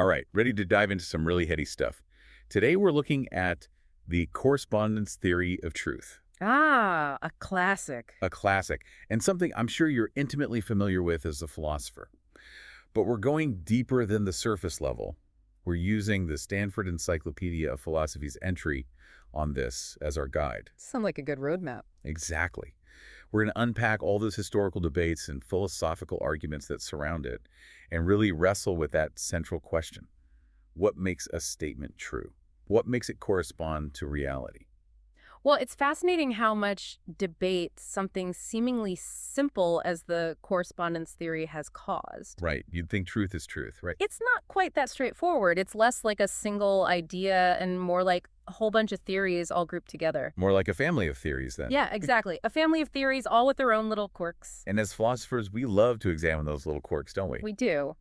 All right, ready to dive into some really heady stuff. Today we're looking at the correspondence theory of truth, Ah, a classic. a classic, and something I'm sure you're intimately familiar with as a philosopher. But we're going deeper than the surface level. We're using the Stanford Encyclopedia of Philosophy's entry on this as our guide. Sound like a good roadmap. Exactly. We're going to unpack all those historical debates and philosophical arguments that surround it and really wrestle with that central question. What makes a statement true? What makes it correspond to reality? Well, it's fascinating how much debate something seemingly simple as the correspondence theory has caused. Right. You'd think truth is truth, right? It's not quite that straightforward. It's less like a single idea and more like a whole bunch of theories all grouped together. More like a family of theories then. Yeah, exactly. A family of theories, all with their own little quirks. And as philosophers, we love to examine those little quirks, don't we? We do.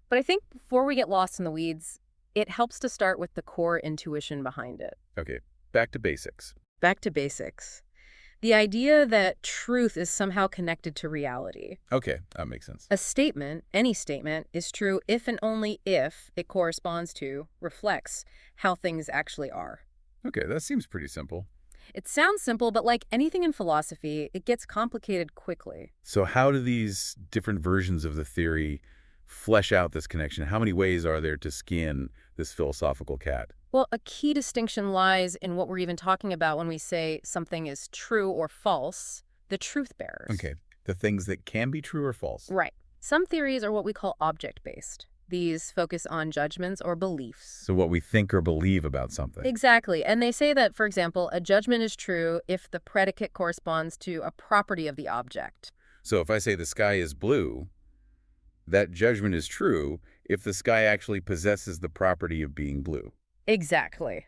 But I think before we get lost in the weeds, it helps to start with the core intuition behind it. Okay, back to basics. Back to basics. The idea that truth is somehow connected to reality. Okay, that makes sense. A statement, any statement, is true if and only if it corresponds to, reflects, how things actually are. Okay, that seems pretty simple. It sounds simple, but like anything in philosophy, it gets complicated quickly. So how do these different versions of the theory flesh out this connection? How many ways are there to skin this philosophical cat? Well, a key distinction lies in what we're even talking about when we say something is true or false, the truth bearers. Okay, the things that can be true or false. Right. Some theories are what we call object-based. These focus on judgments or beliefs. So what we think or believe about something. Exactly. And they say that, for example, a judgment is true if the predicate corresponds to a property of the object. So if I say the sky is blue, that judgment is true if the sky actually possesses the property of being blue. Exactly.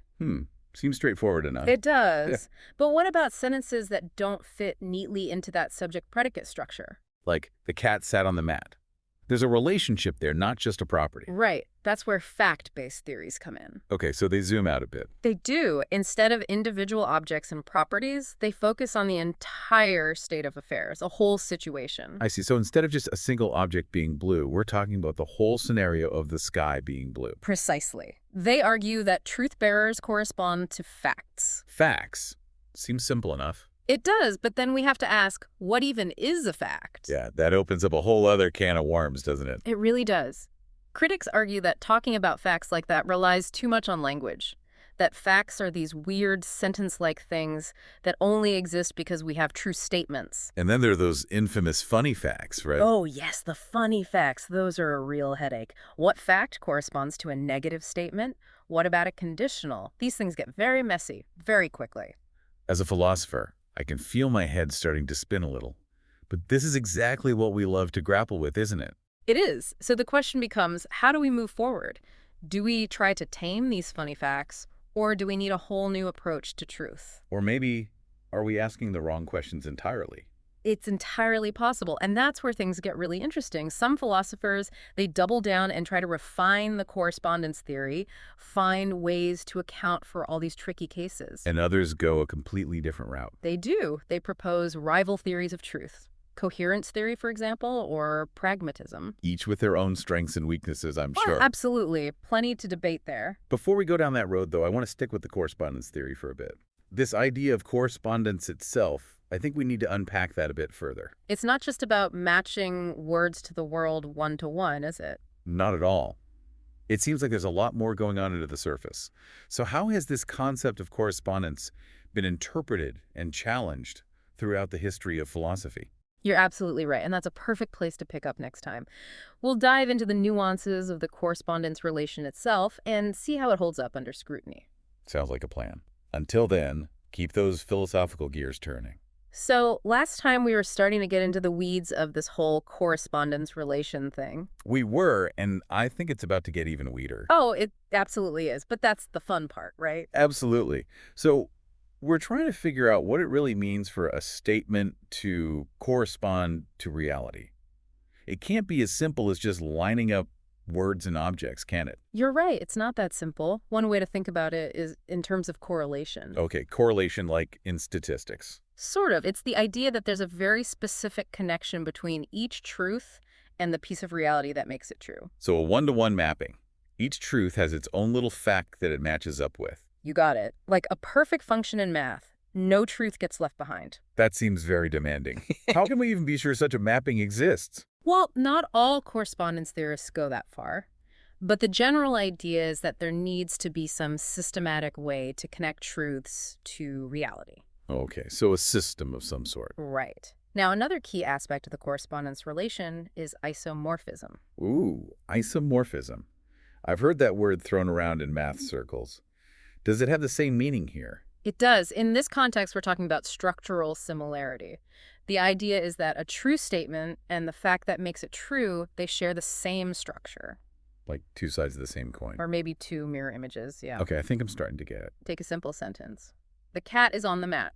Seems straightforward enough. It Yeah. does. But what about sentences that don't fit neatly into that subject-predicate structure? Like the cat sat on the mat. There's a relationship there, not just a property. Right. That's where fact-based theories come in. Okay, so they zoom out a bit. They do. Instead of individual objects and properties, they focus on the entire state of affairs, a whole situation. I see. So instead of just a single object being blue, we're talking about the whole scenario of the sky being blue. Precisely. They argue that truth bearers correspond to facts. Facts. Seems simple enough. It does, but then we have to ask, what even is a fact? Yeah, that opens up a whole other can of worms, doesn't it? It really does. Critics argue that talking about facts like that relies too much on language, that facts are these weird sentence-like things that only exist because we have true statements. And then there are those infamous funny facts, right? Oh, yes, the funny facts. Those are a real headache. What fact corresponds to a negative statement? What about a conditional? These things get very messy very quickly. As a philosopher, I can feel my head starting to spin a little. But this is exactly what we love to grapple with, isn't it? It is. So the question becomes, how do we move forward? Do we try to tame these funny facts, or do we need a whole new approach to truth? Or maybe, are we asking the wrong questions entirely? It's entirely possible, and that's where things get really interesting. Some philosophers, they double down and try to refine the correspondence theory, find ways to account for all these tricky cases. And others go a completely different route. They do. They propose rival theories of truth. Coherence theory, for example, or pragmatism. Each with their own strengths and weaknesses, I'm Well, sure. absolutely. Plenty to debate there. Before we go down that road, though, I want to stick with the correspondence theory for a bit. This idea of correspondence itself, I think we need to unpack that a bit further. It's not just about matching words to the world one-to-one, is it? Not at all. It seems like there's a lot more going on under the surface. So how has this concept of correspondence been interpreted and challenged throughout the history of philosophy? You're absolutely right, and that's a perfect place to pick up next time. We'll dive into the nuances of the correspondence relation itself and see how it holds up under scrutiny. Sounds like a plan. Until then, keep those philosophical gears turning. So last time we were starting to get into the weeds of this whole correspondence relation thing. We were, and I think it's about to get even weeder. Oh, it absolutely is, but that's the fun part, right? Absolutely. So we're trying to figure out what it really means for a statement to correspond to reality. It can't be as simple as just lining up words and objects, can it? You're right, it's not that simple. One way to think about it is in terms of correlation. Okay, correlation like in statistics. Sort of. It's the idea that there's a very specific connection between each truth and the piece of reality that makes it true. So a one-to-one mapping. Each truth has its own little fact that it matches up with. You got it. Like a perfect function in math. No truth gets left behind. That seems very demanding. How can we even be sure such a mapping exists? Well, not all correspondence theorists go that far. But the general idea is that there needs to be some systematic way to connect truths to reality. Okay, so a system of some sort. Right. Now, another key aspect of the correspondence relation is isomorphism. Ooh, isomorphism. I've heard that word thrown around in math circles. Does it have the same meaning here? It does. In this context, we're talking about structural similarity. The idea is that a true statement and the fact that makes it true, they share the same structure. Like two sides of the same coin. Or maybe two mirror images, yeah. Okay, I think I'm starting to get it. Take a simple sentence. The cat is on the mat.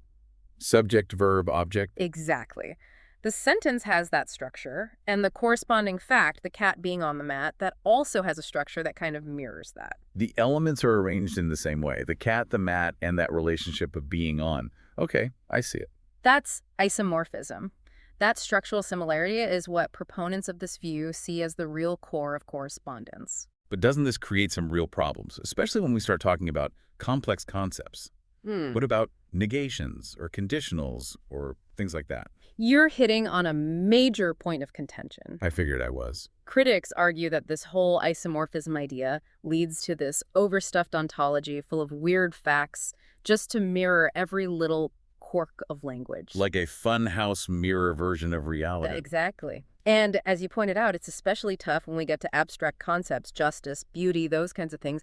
Subject, verb, object. Exactly. The sentence has that structure, and the corresponding fact, the cat being on the mat, that also has a structure that kind of mirrors that. The elements are arranged in the same way. The cat, the mat, and that relationship of being on. Okay, I see it. That's isomorphism. That structural similarity is what proponents of this view see as the real core of correspondence. But doesn't this create some real problems, especially when we start talking about complex concepts? What about negations or conditionals or things like that? You're hitting on a major point of contention. I figured I was. Critics argue that this whole isomorphism idea leads to this overstuffed ontology full of weird facts just to mirror every little quirk of language. Like a funhouse mirror version of reality. Exactly. And as you pointed out, it's especially tough when we get to abstract concepts, justice, beauty, those kinds of things.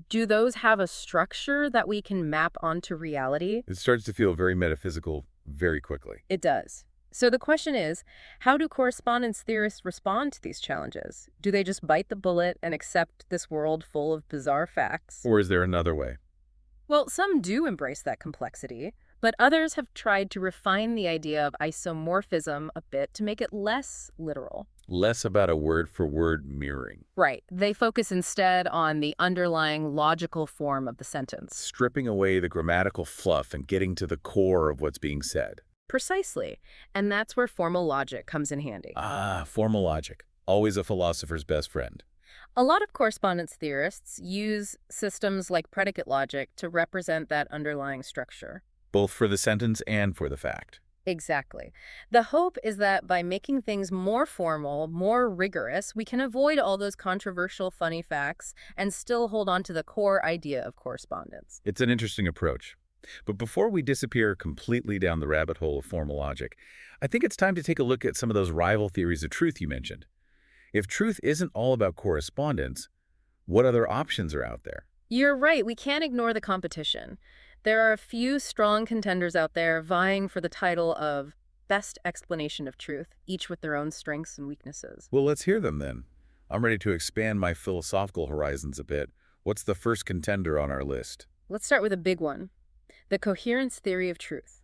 Do those have a structure that we can map onto reality? It starts to feel very metaphysical very quickly. It does. So the question is, how do correspondence theorists respond to these challenges? Do they just bite the bullet and accept this world full of bizarre facts? Or is there another way? Well, some do embrace that complexity, but others have tried to refine the idea of isomorphism a bit to make it less literal. Less about a word-for-word mirroring. Right. They focus instead on the underlying logical form of the sentence. Stripping away the grammatical fluff and getting to the core of what's being said. Precisely. And that's where formal logic comes in handy. Ah, formal logic. Always a philosopher's best friend. A lot of correspondence theorists use systems like predicate logic to represent that underlying structure. Both for the sentence and for the fact. Exactly. The hope is that by making things more formal, more rigorous, we can avoid all those controversial, funny facts and still hold on to the core idea of correspondence. It's an interesting approach. But before we disappear completely down the rabbit hole of formal logic, I think it's time to take a look at some of those rival theories of truth you mentioned. If truth isn't all about correspondence, what other options are out there? You're right. We can't ignore the competition. There are a few strong contenders out there vying for the title of best explanation of truth, each with their own strengths and weaknesses. Well, let's hear them then. I'm ready to expand my philosophical horizons a bit. What's the first contender on our list? Let's start with a big one, the coherence theory of truth.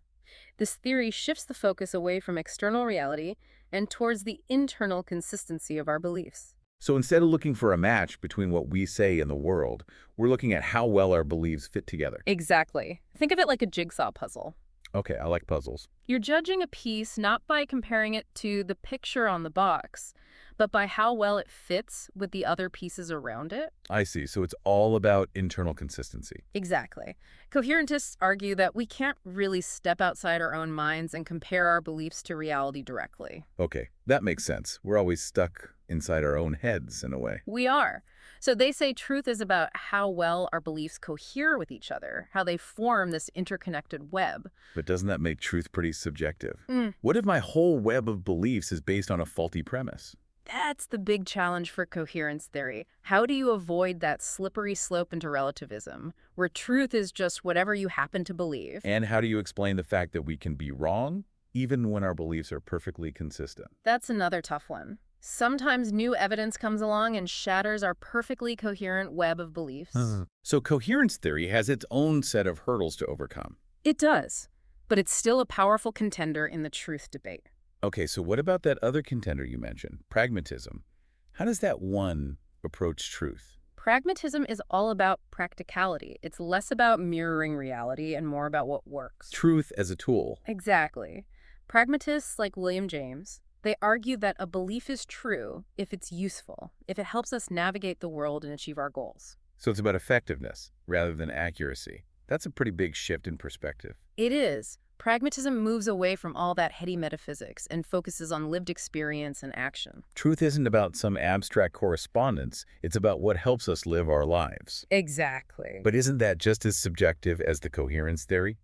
This theory shifts the focus away from external reality and towards the internal consistency of our beliefs. So instead of looking for a match between what we say and the world, we're looking at how well our beliefs fit together. Exactly. Think of it like a jigsaw puzzle. Okay, I like puzzles. You're judging a piece not by comparing it to the picture on the box, but by how well it fits with the other pieces around it. I see. So it's all about internal consistency. Exactly. Coherentists argue that we can't really step outside our own minds and compare our beliefs to reality directly. Okay, that makes sense. We're always stuck inside our own heads in a way. We are. So they say truth is about how well our beliefs cohere with each other, how they form this interconnected web. But doesn't that make truth pretty subjective? Mm. What if my whole web of beliefs is based on a faulty premise? That's the big challenge for coherence theory. How do you avoid that slippery slope into relativism, where truth is just whatever you happen to believe? And how do you explain the fact that we can be wrong, even when our beliefs are perfectly consistent? That's another tough one. Sometimes new evidence comes along and shatters our perfectly coherent web of beliefs. So coherence theory has its own set of hurdles to overcome. It does, but it's still a powerful contender in the truth debate. Okay, so what about that other contender you mentioned, pragmatism? How does that one approach truth? Pragmatism is all about practicality. It's less about mirroring reality and more about what works. Truth as a tool. Exactly. Pragmatists like William James, They argue that a belief is true if it's useful, if it helps us navigate the world and achieve our goals. So it's about effectiveness rather than accuracy. That's a pretty big shift in perspective. It is. Pragmatism moves away from all that heady metaphysics and focuses on lived experience and action. Truth isn't about some abstract correspondence, it's about what helps us live our lives. Exactly. But isn't that just as subjective as the coherence theory?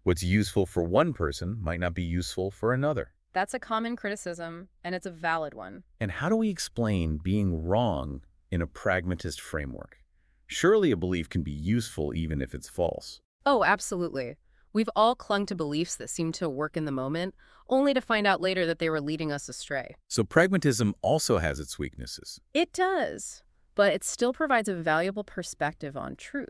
What's useful for one person might not be useful for another. That's a common criticism, and it's a valid one. And how do we explain being wrong in a pragmatist framework? Surely a belief can be useful even if it's false. Oh, absolutely. We've all clung to beliefs that seem to work in the moment, only to find out later that they were leading us astray. So pragmatism also has its weaknesses. It does, but it still provides a valuable perspective on truth.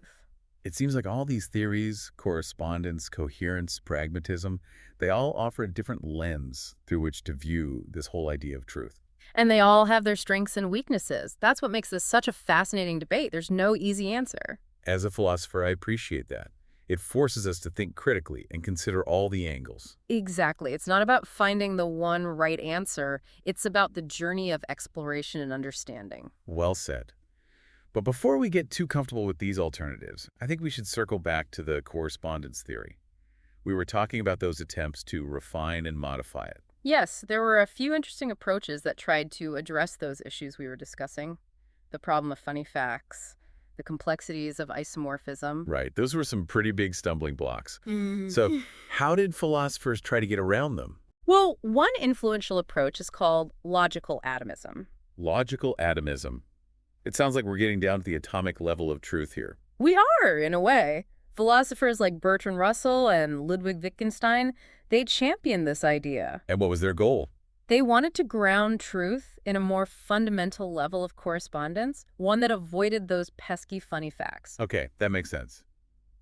It seems like all these theories, correspondence, coherence, pragmatism, they all offer a different lens through which to view this whole idea of truth. And they all have their strengths and weaknesses. That's what makes this such a fascinating debate. There's no easy answer. As a philosopher, I appreciate that. It forces us to think critically and consider all the angles. Exactly. It's not about finding the one right answer. It's about the journey of exploration and understanding. Well said. But before we get too comfortable with these alternatives, I think we should circle back to the correspondence theory. We were talking about those attempts to refine and modify it. Yes, there were a few interesting approaches that tried to address those issues we were discussing. The problem of funny facts, the complexities of isomorphism. Right, those were some pretty big stumbling blocks. Mm. So how did philosophers try to get around them? Well, one influential approach is called logical atomism. Logical atomism. It sounds like we're getting down to the atomic level of truth here. We are, in a way. Philosophers like Bertrand Russell and Ludwig Wittgenstein, they championed this idea. And what was their goal? They wanted to ground truth in a more fundamental level of correspondence, one that avoided those pesky funny facts. Okay, that makes sense.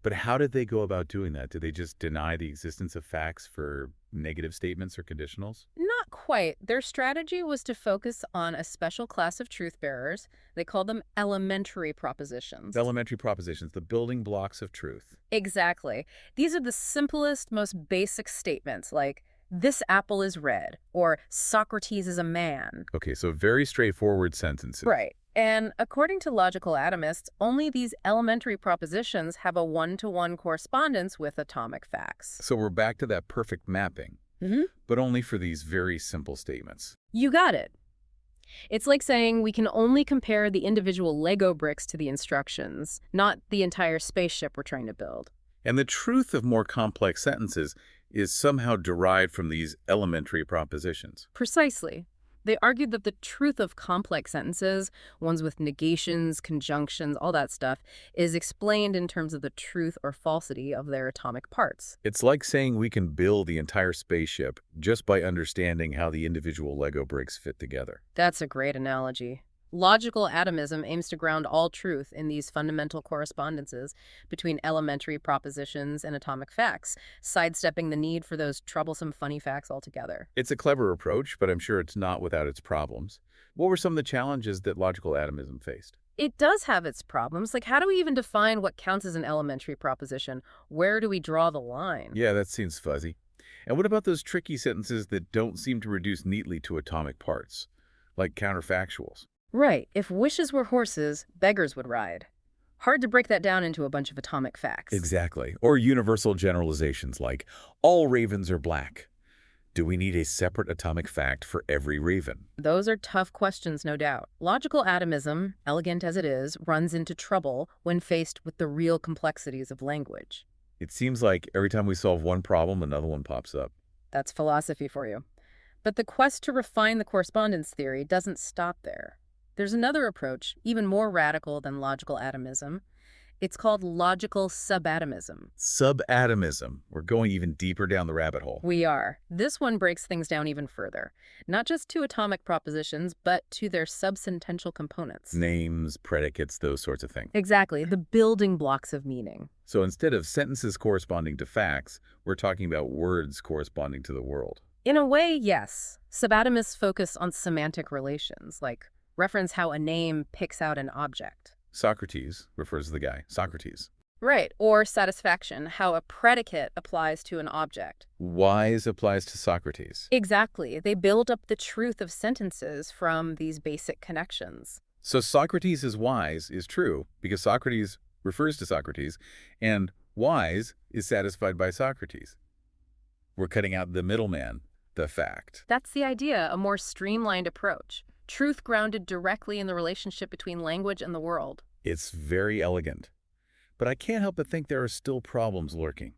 But how did they go about doing that? Did they just deny the existence of facts for negative statements or conditionals? Not quite. Their strategy was to focus on a special class of truth bearers. They called them elementary propositions. The elementary propositions, the building blocks of truth. Exactly. These are the simplest, most basic statements like, this apple is red, or Socrates is a man. Okay, so very straightforward sentences. Right. And according to logical atomists, only these elementary propositions have a one-to-one correspondence with atomic facts. So we're back to that perfect mapping, but only for these very simple statements. You got it. It's like saying we can only compare the individual Lego bricks to the instructions, not the entire spaceship we're trying to build. And the truth of more complex sentences is somehow derived from these elementary propositions. Precisely. They argued that the truth of complex sentences, ones with negations, conjunctions, all that stuff, is explained in terms of the truth or falsity of their atomic parts. It's like saying we can build the entire spaceship just by understanding how the individual Lego bricks fit together. That's a great analogy. Logical atomism aims to ground all truth in these fundamental correspondences between elementary propositions and atomic facts, sidestepping the need for those troublesome funny facts altogether. It's a clever approach, but I'm sure it's not without its problems. What were some of the challenges that logical atomism faced? It does have its problems. Like, how do we even define what counts as an elementary proposition? Where do we draw the line? Yeah, that seems fuzzy. And what about those tricky sentences that don't seem to reduce neatly to atomic parts, like counterfactuals? Right. If wishes were horses, beggars would ride. Hard to break that down into a bunch of atomic facts. Exactly. Or universal generalizations like, all ravens are black. Do we need a separate atomic fact for every raven? Those are tough questions, no doubt. Logical atomism, elegant as it is, runs into trouble when faced with the real complexities of language. It seems like every time we solve one problem, another one pops up. That's philosophy for you. But the quest to refine the correspondence theory doesn't stop there. There's another approach, even more radical than logical atomism. It's called logical subatomism. Subatomism. We're going even deeper down the rabbit hole. We are. This one breaks things down even further. Not just to atomic propositions, but to their subsentential components. Names, predicates, those sorts of things. Exactly, the building blocks of meaning. So instead of sentences corresponding to facts, we're talking about words corresponding to the world. In a way, yes. Subatomists focus on semantic relations, like reference how a name picks out an object. Socrates refers to the guy, Socrates. Right. Or satisfaction, how a predicate applies to an object. Wise applies to Socrates. Exactly. They build up the truth of sentences from these basic connections. So Socrates is wise is true because Socrates refers to Socrates, and wise is satisfied by Socrates. We're cutting out the middleman, the fact. That's the idea, a more streamlined approach. Truth grounded directly in the relationship between language and the world. It's very elegant. But I can't help but think there are still problems lurking.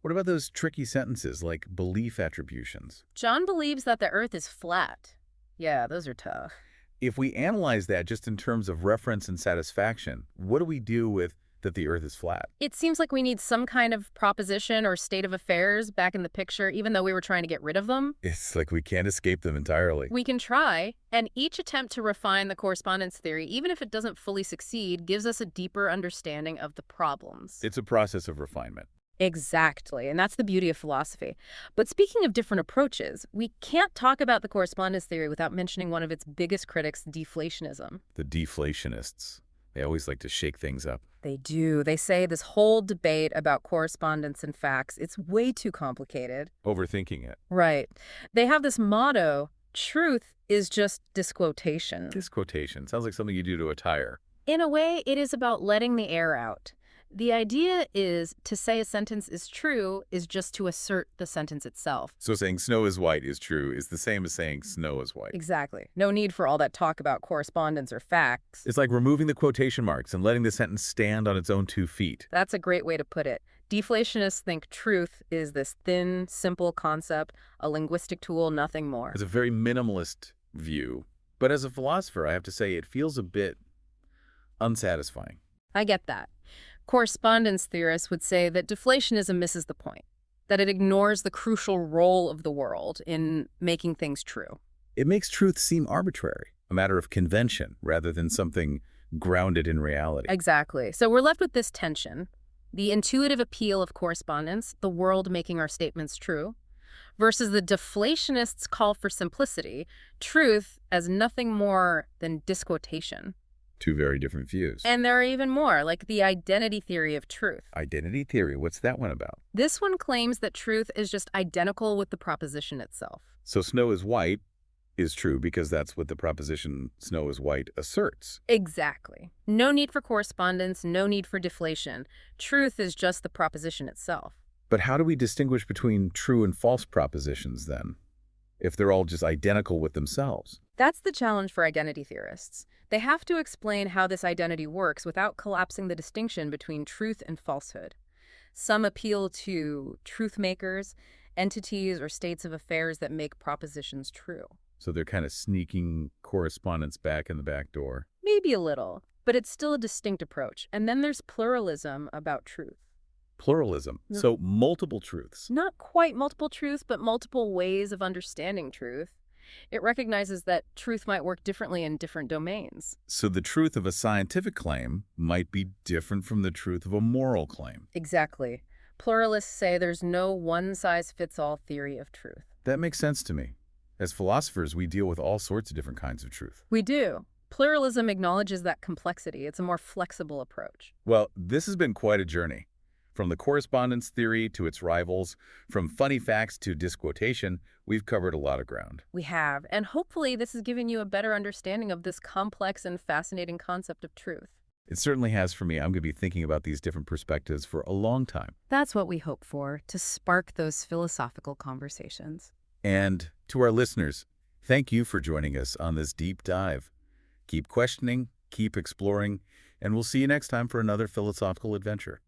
What about those tricky sentences like belief attributions? John believes that the Earth is flat. Yeah, those are tough. If we analyze that just in terms of reference and satisfaction, what do we do with that the Earth is flat? It seems like we need some kind of proposition or state of affairs back in the picture, even though we were trying to get rid of them. It's like we can't escape them entirely. We can try, and each attempt to refine the correspondence theory, even if it doesn't fully succeed, gives us a deeper understanding of the problems. It's a process of refinement. Exactly, and that's the beauty of philosophy. But speaking of different approaches, we can't talk about the correspondence theory without mentioning one of its biggest critics, deflationism. The deflationists, they always like to shake things up. They do. They say this whole debate about correspondence and facts, it's way too complicated. Overthinking it. Right. They have this motto, truth is just disquotation. This quotation sounds like something you do to a tire. In a way, it is about letting the air out. The idea is to say a sentence is true is just to assert the sentence itself. So saying snow is white is true is the same as saying snow is white. Exactly. No need for all that talk about correspondence or facts. It's like removing the quotation marks and letting the sentence stand on its own 2 feet. That's a great way to put it. Deflationists think truth is this thin, simple concept, a linguistic tool, nothing more. It's a very minimalist view. But as a philosopher, I have to say it feels a bit unsatisfying. I get that. Correspondence theorists would say that deflationism misses the point, that it ignores the crucial role of the world in making things true. It makes truth seem arbitrary, a matter of convention rather than something grounded in reality. Exactly. So we're left with this tension, the intuitive appeal of correspondence, the world making our statements true, versus the deflationists' call for simplicity, truth as nothing more than disquotation. 2 very different views. And there are even more, like the identity theory of truth. Identity theory, what's that one about? This one claims that truth is just identical with the proposition itself. So snow is white is true because that's what the proposition snow is white asserts. Exactly. No need for correspondence, no need for deflation. Truth is just the proposition itself. But how do we distinguish between true and false propositions then, if they're all just identical with themselves? That's the challenge for identity theorists. They have to explain how this identity works without collapsing the distinction between truth and falsehood. Some appeal to truth makers, entities or states of affairs that make propositions true. So they're kind of sneaking correspondence back in the back door. Maybe a little, but it's still a distinct approach. And then there's pluralism about truth. Pluralism. No. So multiple truths. Not quite multiple truths, but multiple ways of understanding truth. It recognizes that truth might work differently in different domains. So the truth of a scientific claim might be different from the truth of a moral claim. Exactly. Pluralists say there's no one-size-fits-all theory of truth. That makes sense to me. As philosophers, we deal with all sorts of different kinds of truth. We do. Pluralism acknowledges that complexity. It's a more flexible approach. Well, this has been quite a journey. From the correspondence theory to its rivals, from funny facts to disquotation, we've covered a lot of ground. We have, and hopefully this has given you a better understanding of this complex and fascinating concept of truth. It certainly has for me. I'm going to be thinking about these different perspectives for a long time. That's what we hope for, to spark those philosophical conversations. And to our listeners, thank you for joining us on this deep dive. Keep questioning, keep exploring, and we'll see you next time for another philosophical adventure.